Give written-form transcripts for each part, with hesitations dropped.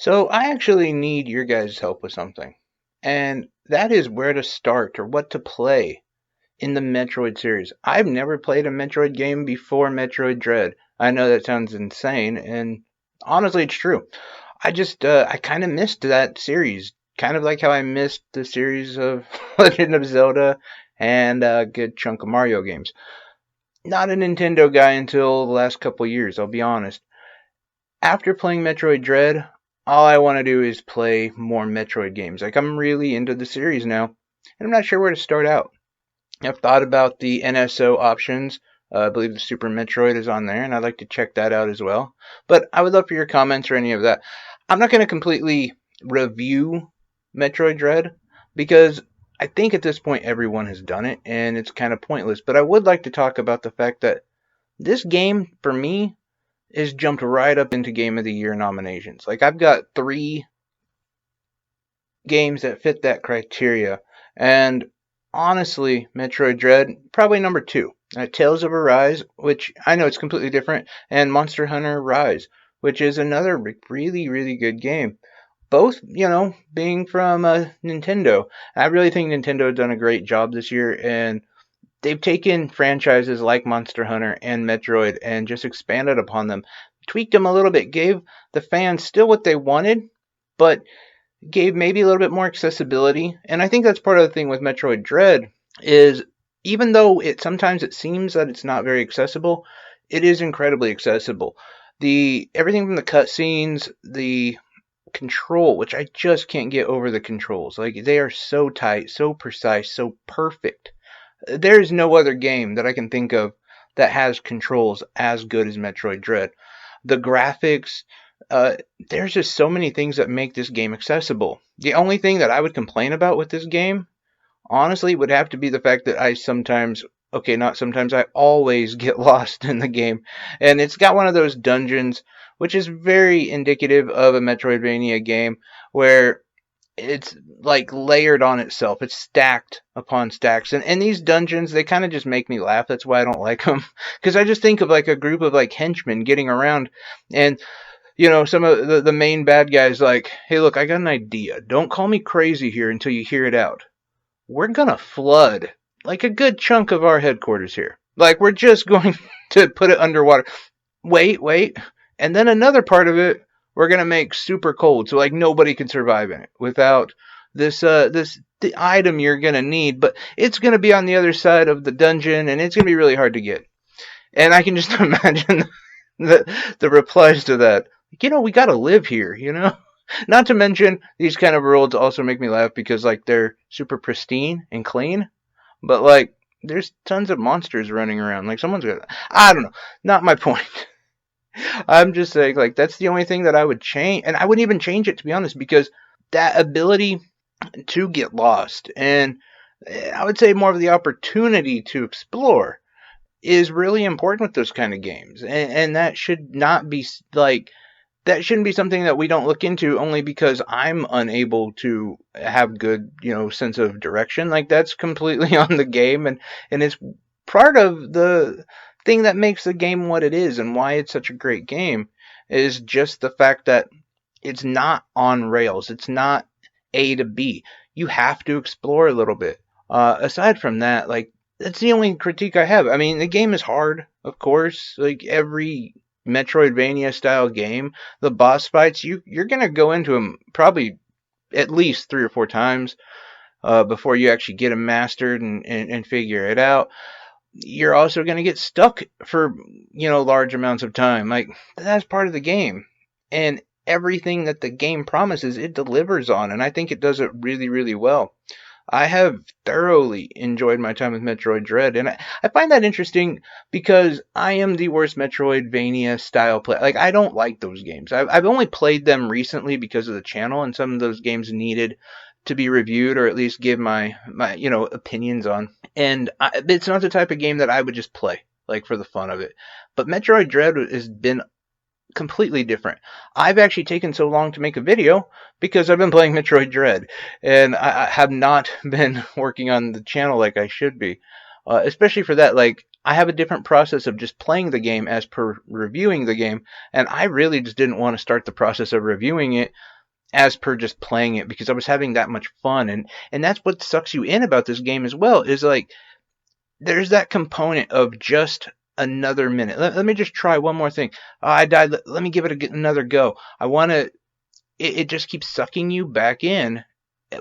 So I actually need your guys' help with something. And that is where to start or what to play in the Metroid series. I've never played a Metroid game before Metroid Dread. I know that sounds insane, and honestly, it's true. I kind of missed that series. Kind of like how I missed the series of Legend of Zelda and a good chunk of Mario games. Not a Nintendo guy until the last couple years, I'll be honest. After playing Metroid Dread, all I want to do is play more Metroid games. Like, I'm really into the series now, and I'm not sure where to start out. I've thought about the NSO options. I believe the Super Metroid is on there, and I'd like to check that out as well. But I would love for your comments or any of that. I'm not going to completely review Metroid Dread because I think at this point everyone has done it, and it's kind of pointless. But I would like to talk about the fact that this game, for me, is jumped right up into Game of the Year nominations. Like, I've got 3 games that fit that criteria, and honestly, Metroid Dread, probably number 2. Tales of Arise, which I know it's completely different, and Monster Hunter Rise, which is another really, really good game. Both, being from Nintendo. I really think Nintendo has done a great job this year, and they've taken franchises like Monster Hunter and Metroid and just expanded upon them, tweaked them a little bit, gave the fans still what they wanted, but gave maybe a little bit more accessibility. And I think that's part of the thing with Metroid Dread is even though it seems that it's not very accessible, it is incredibly accessible. The everything from the cutscenes, the control, which I just can't get over the controls. Like, they are so tight, so precise, so perfect. There is no other game that I can think of that has controls as good as Metroid Dread. The graphics, there's just so many things that make this game accessible. The only thing that I would complain about with this game, honestly, would have to be the fact that I always get lost in the game. And it's got one of those dungeons, which is very indicative of a Metroidvania game, where it's like layered on itself. It's stacked upon stacks. And these dungeons, they kind of just make me laugh. That's why I don't like them. Because I just think of like a group of like henchmen getting around, and some of the main bad guys like, hey, look, I got an idea. Don't call me crazy here until you hear it out. We're gonna flood like a good chunk of our headquarters here. Like, we're just going to put it underwater. Wait. And then another part of it, we're gonna make super cold, so like nobody can survive in it without the item you're gonna need. But it's gonna be on the other side of the dungeon, and it's gonna be really hard to get. And I can just imagine the replies to that. We gotta live here. Not to mention, these kind of worlds also make me laugh because like they're super pristine and clean, but like there's tons of monsters running around. Like, someone's gonna, I don't know, not my point. I'm just saying, like, that's the only thing that I would change, and I wouldn't even change it, to be honest, because that ability to get lost, and I would say more of the opportunity to explore, is really important with those kind of games, and that should not be like, that shouldn't be something that we don't look into only because I'm unable to have good, sense of direction. Like, that's completely on the game, and it's part of the thing that makes the game what it is and why it's such a great game is just the fact that it's not on rails. It's not A to B. You have to explore a little bit. Aside from that, like, that's the only critique I have. I mean, the game is hard, of course. Like every Metroidvania style game, the boss fights, you're gonna go into them probably at least 3 or 4 times before you actually get them mastered and figure it out. You're also going to get stuck for, large amounts of time. Like, that's part of the game. And everything that the game promises, it delivers on. And I think it does it really, really well. I have thoroughly enjoyed my time with Metroid Dread. And I find that interesting because I am the worst Metroidvania style player. Like, I don't like those games. I've only played them recently because of the channel. And some of those games needed to be reviewed or at least give my opinions on. And it's not the type of game that I would just play, like, for the fun of it. But Metroid Dread has been completely different. I've actually taken so long to make a video because I've been playing Metroid Dread, and I have not been working on the channel like I should be. Especially for that, like, I have a different process of just playing the game as per reviewing the game, and I really just didn't want to start the process of reviewing it as per just playing it because I was having that much fun. And that's what sucks you in about this game as well, is like there's that component of just another minute. Let me just try one more thing. Oh, I died. Let me give it another go. I want to. It just keeps sucking you back in,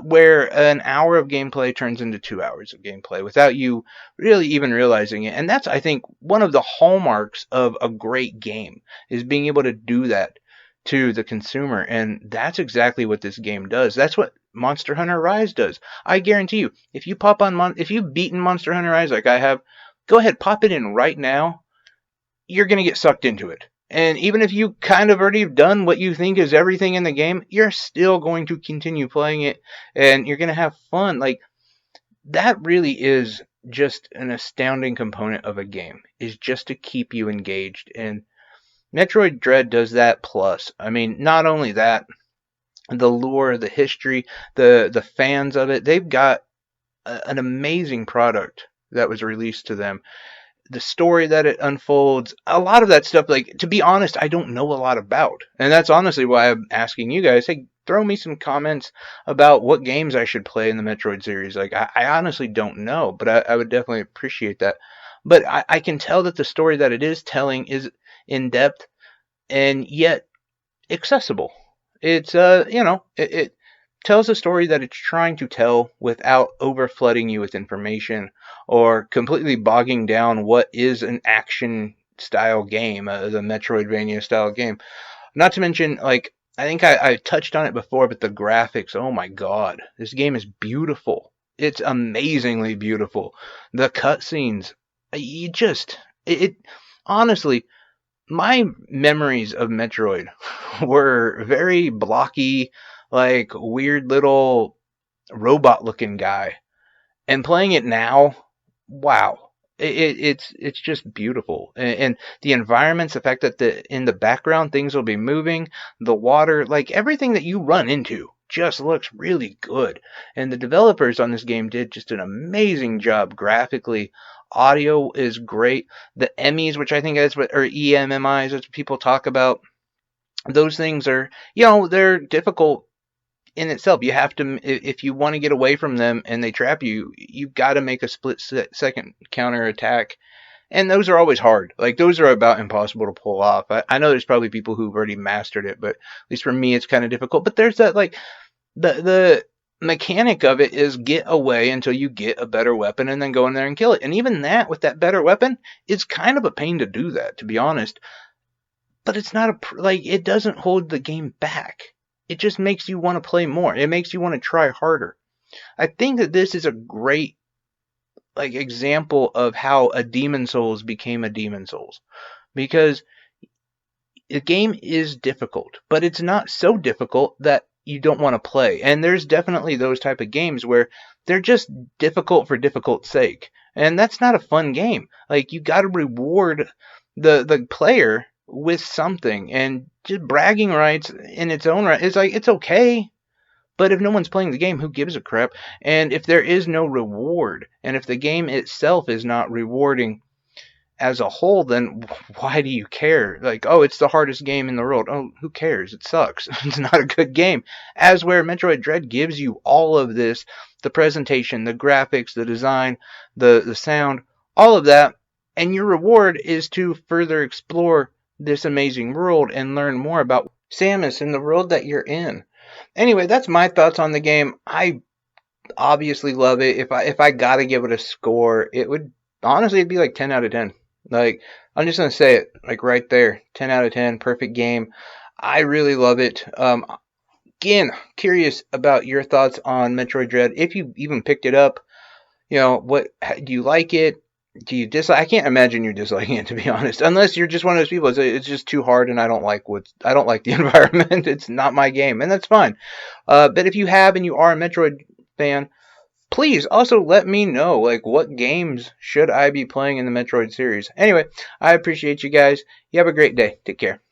where an hour of gameplay turns into 2 hours of gameplay without you really even realizing it. And that's, I think, one of the hallmarks of a great game, is being able to do that to the consumer. And that's exactly what this game does. That's what Monster Hunter Rise does. I guarantee you, if you pop on if you've beaten Monster Hunter Rise like I have, go ahead, pop it in right now. You're going to get sucked into it. And even if you kind of already done what you think is everything in the game, you're still going to continue playing it, and you're going to have fun. Like, that really is just an astounding component of a game, is just to keep you engaged. And Metroid Dread does that plus. I mean, not only that, the lore, the history, the fans of it, they've got an amazing product that was released to them. The story that it unfolds, a lot of that stuff, like, to be honest, I don't know a lot about. And that's honestly why I'm asking you guys, hey, throw me some comments about what games I should play in the Metroid series. Like, I honestly don't know, but I would definitely appreciate that. But I can tell that the story that it is telling is in depth and yet accessible. It's, it tells a story that it's trying to tell without over flooding you with information or completely bogging down what is an action style game, the Metroidvania style game. Not to mention, like, I think I touched on it before, but the graphics, oh my god, this game is beautiful. It's amazingly beautiful. The cutscenes, you just, it honestly, my memories of Metroid were very blocky, like weird little robot looking guy. And playing it now, wow. It's just beautiful. And the environments, the fact that in the background things will be moving, the water, like everything that you run into just looks really good. And the developers on this game did just an amazing job graphically. Audio is great. The Emmys, which I think is what, or EMMIs, as people talk about, those things are, they're difficult in itself. You have to, if you want to get away from them and they trap you, you've got to make a split second counter attack. And those are always hard. Like, those are about impossible to pull off. I know there's probably people who've already mastered it, but at least for me, it's kind of difficult. But there's that, like, the mechanic of it is get away until you get a better weapon and then go in there and kill it. And even that, with that better weapon, it's kind of a pain to do that, to be honest. But it's not it doesn't hold the game back. It just makes you want to play more. It makes you want to try harder. I think that this is a great example of how a Demon Souls became a Demon Souls. Because the game is difficult, but it's not so difficult that you don't want to play. And there's definitely those type of games where they're just difficult for difficult's sake. And that's not a fun game. Like, you got to reward the player with something, and just bragging rights in its own right is it's okay, but if no one's playing the game, who gives a crap? And if there is no reward, and if the game itself is not rewarding as a whole, then why do you care? Like, oh, it's the hardest game in the world. Oh, who cares? It sucks. It's not a good game. As where Metroid Dread gives you all of this, the presentation, the graphics, the design, the sound, all of that, and your reward is to further explore this amazing world and learn more about Samus and the world that you're in. Anyway, that's my thoughts on the game. I obviously love it. If I gotta give it a score, it would honestly it'd be like 10 out of 10. Like, I'm just gonna say it, like, right there, 10 out of 10, perfect game. I really love it. Again, curious about your thoughts on Metroid Dread. If you even picked it up, what do you like it? Do you dislike? I can't imagine you disliking it, to be honest. Unless you're just one of those people. It's just too hard, and I don't like the environment. It's not my game, and that's fine. But if you have and you are a Metroid fan, please also let me know, like, what games should I be playing in the Metroid series. Anyway, I appreciate you guys. You have a great day. Take care.